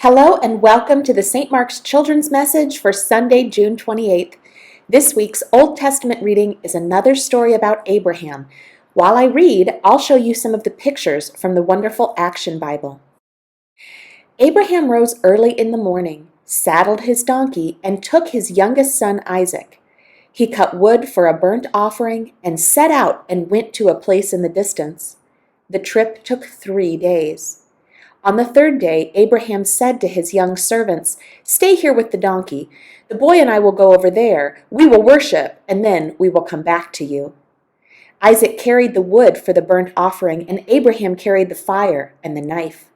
Hello and welcome to the St. Mark's Children's Message for Sunday, June 28th. This week's Old Testament reading is another story about Abraham. While I read, I'll show you some of the pictures from the wonderful Action Bible. Abraham rose early in the morning, saddled his donkey, and took his youngest son Isaac. He cut wood for a burnt offering and set out and went to a place in the distance. The trip took 3 days. On the third day, Abraham said to his young servants, "Stay here with the donkey. The boy and I will go over there. We will worship, and then we will come back to you." Isaac carried the wood for the burnt offering, and Abraham carried the fire and the knife.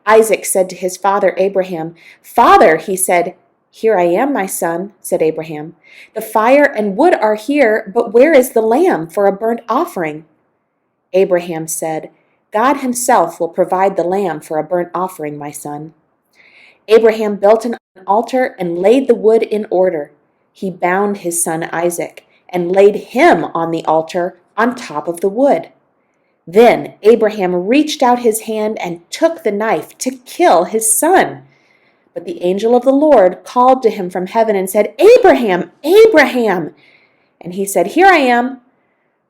Isaac said to his father Abraham, "Father," he said. "Here I am, my son," said Abraham. "The fire and wood are here, but where is the lamb for a burnt offering?" Abraham said, "God himself will provide the lamb for a burnt offering, my son." Abraham built an altar and laid the wood in order. He bound his son Isaac and laid him on the altar on top of the wood. Then Abraham reached out his hand and took the knife to kill his son. But the angel of the Lord called to him from heaven and said, "Abraham, Abraham!" And he said, "Here I am."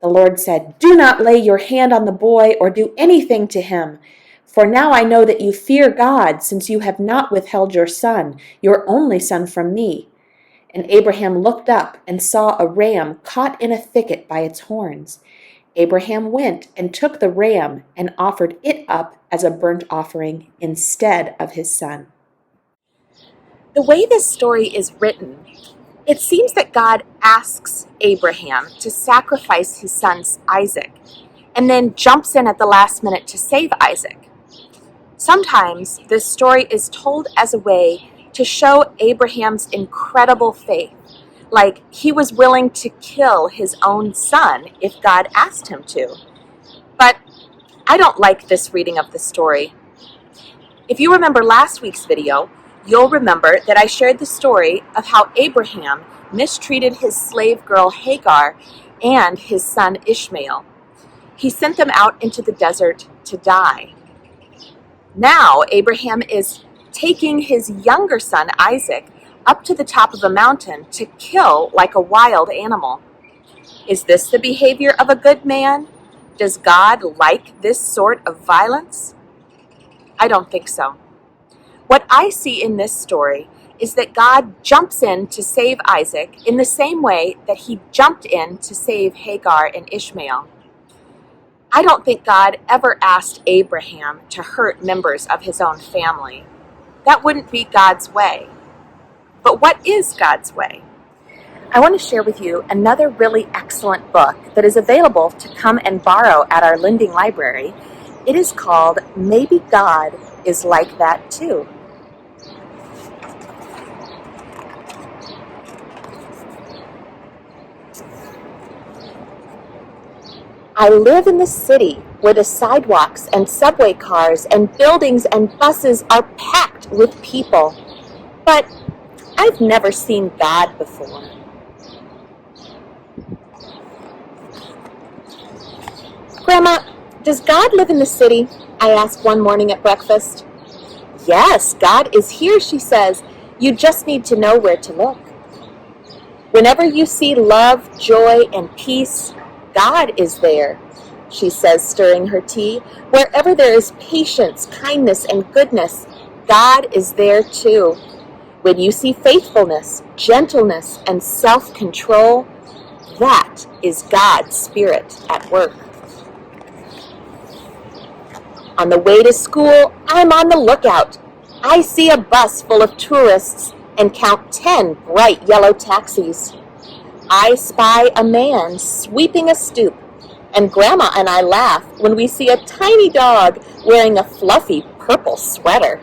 The Lord said, "Do not lay your hand on the boy or do anything to him. For now I know that you fear God, since you have not withheld your son, your only son, from me." And Abraham looked up and saw a ram caught in a thicket by its horns. Abraham went and took the ram and offered it up as a burnt offering instead of his son. The way this story is written, it seems that God asks Abraham to sacrifice his son Isaac and then jumps in at the last minute to save Isaac. Sometimes this story is told as a way to show Abraham's incredible faith, like he was willing to kill his own son if God asked him to. But I don't like this reading of the story. If you remember last week's video, you'll remember that I shared the story of how Abraham mistreated his slave girl Hagar and his son Ishmael. He sent them out into the desert to die. Now Abraham is taking his younger son Isaac up to the top of a mountain to kill like a wild animal. Is this the behavior of a good man? Does God like this sort of violence? I don't think so. What I see in this story is that God jumps in to save Isaac in the same way that he jumped in to save Hagar and Ishmael. I don't think God ever asked Abraham to hurt members of his own family. That wouldn't be God's way. But what is God's way? I want to share with you another really excellent book that is available to come and borrow at our Lending Library. It is called Maybe God is Like That Too. I live in the city where the sidewalks and subway cars and buildings and buses are packed with people. But I've never seen God before. "Grandma, does God live in the city?" I asked one morning at breakfast. "Yes, God is here," she says. "You just need to know where to look." "Whenever you see love, joy, and peace, God is there," she says, stirring her tea. "Wherever there is patience, kindness, and goodness, God is there too. When you see faithfulness, gentleness, and self-control, that is God's Spirit at work." On the way to school, I'm on the lookout. I see a bus full of tourists and count 10 bright yellow taxis. I spy a man sweeping a stoop, and Grandma and I laugh when we see a tiny dog wearing a fluffy purple sweater.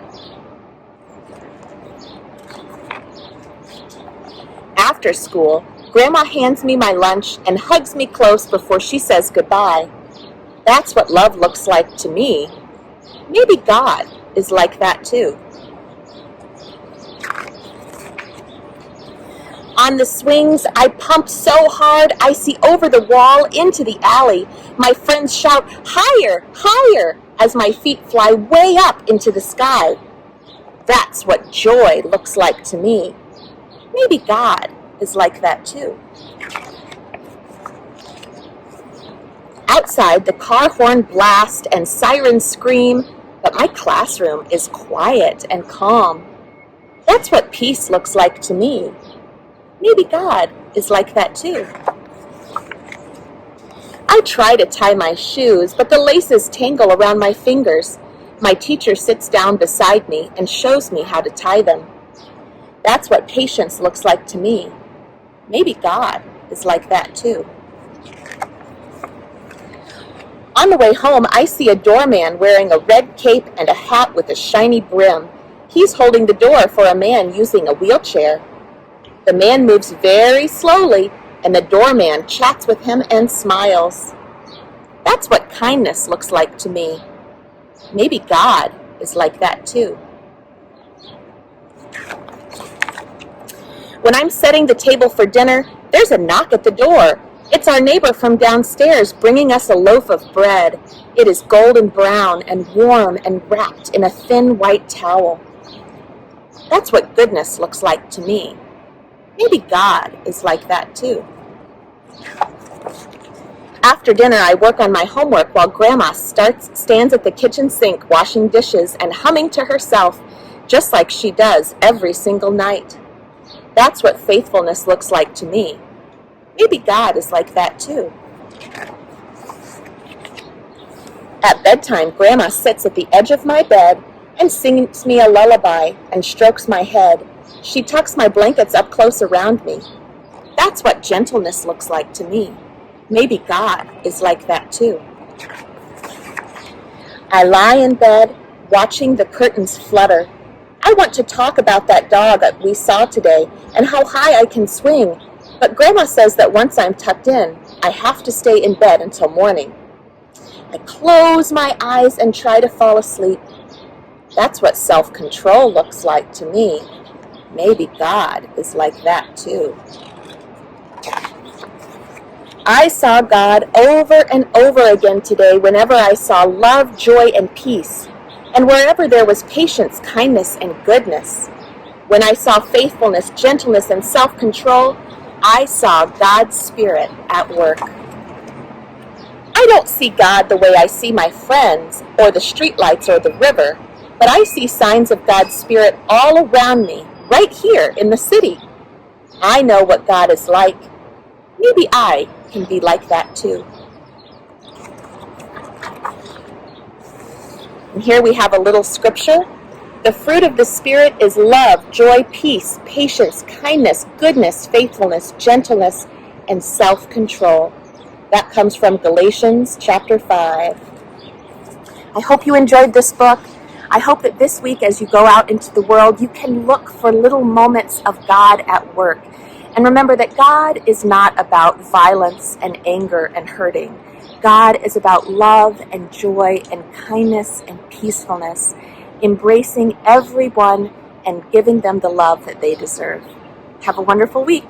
After school, Grandma hands me my lunch and hugs me close before she says goodbye. That's what love looks like to me. Maybe God is like that too. On the swings, I pump so hard I see over the wall into the alley. My friends shout, "Higher, higher," as my feet fly way up into the sky. That's what joy looks like to me. Maybe God is like that too. Outside, the car horn blast and sirens scream, but my classroom is quiet and calm. That's what peace looks like to me. Maybe God is like that too. I try to tie my shoes, but the laces tangle around my fingers. My teacher sits down beside me and shows me how to tie them. That's what patience looks like to me. Maybe God is like that too. On the way home, I see a doorman wearing a red cape and a hat with a shiny brim. He's holding the door for a man using a wheelchair. The man moves very slowly, and the doorman chats with him and smiles. That's what kindness looks like to me. Maybe God is like that too. When I'm setting the table for dinner, there's a knock at the door. It's our neighbor from downstairs bringing us a loaf of bread. It is golden brown and warm and wrapped in a thin white towel. That's what goodness looks like to me. Maybe God is like that too. After dinner, I work on my homework while Grandma stands at the kitchen sink washing dishes and humming to herself, just like she does every single night. That's what faithfulness looks like to me. Maybe God is like that too. At bedtime, Grandma sits at the edge of my bed and sings me a lullaby and strokes my head. She tucks my blankets up close around me. That's what gentleness looks like to me. Maybe God is like that too. I lie in bed, watching the curtains flutter. I want to talk about that dog that we saw today and how high I can swing, but Grandma says that once I'm tucked in, I have to stay in bed until morning. I close my eyes and try to fall asleep. That's what self-control looks like to me. Maybe God is like that too. I saw God over and over again today whenever I saw love, joy, and peace, and wherever there was patience, kindness, and goodness. When I saw faithfulness, gentleness, and self-control, I saw God's Spirit at work. I don't see God the way I see my friends, or the streetlights, or the river, but I see signs of God's Spirit all around me, right here in the city. I know what God is like. Maybe I can be like that too. And here we have a little scripture. The fruit of the Spirit is love, joy, peace, patience, kindness, goodness, faithfulness, gentleness, and self-control. That comes from Galatians chapter 5. I hope you enjoyed this book. I hope that this week as you go out into the world, you can look for little moments of God at work. And remember that God is not about violence and anger and hurting. God is about love and joy and kindness and peacefulness, embracing everyone and giving them the love that they deserve. Have a wonderful week.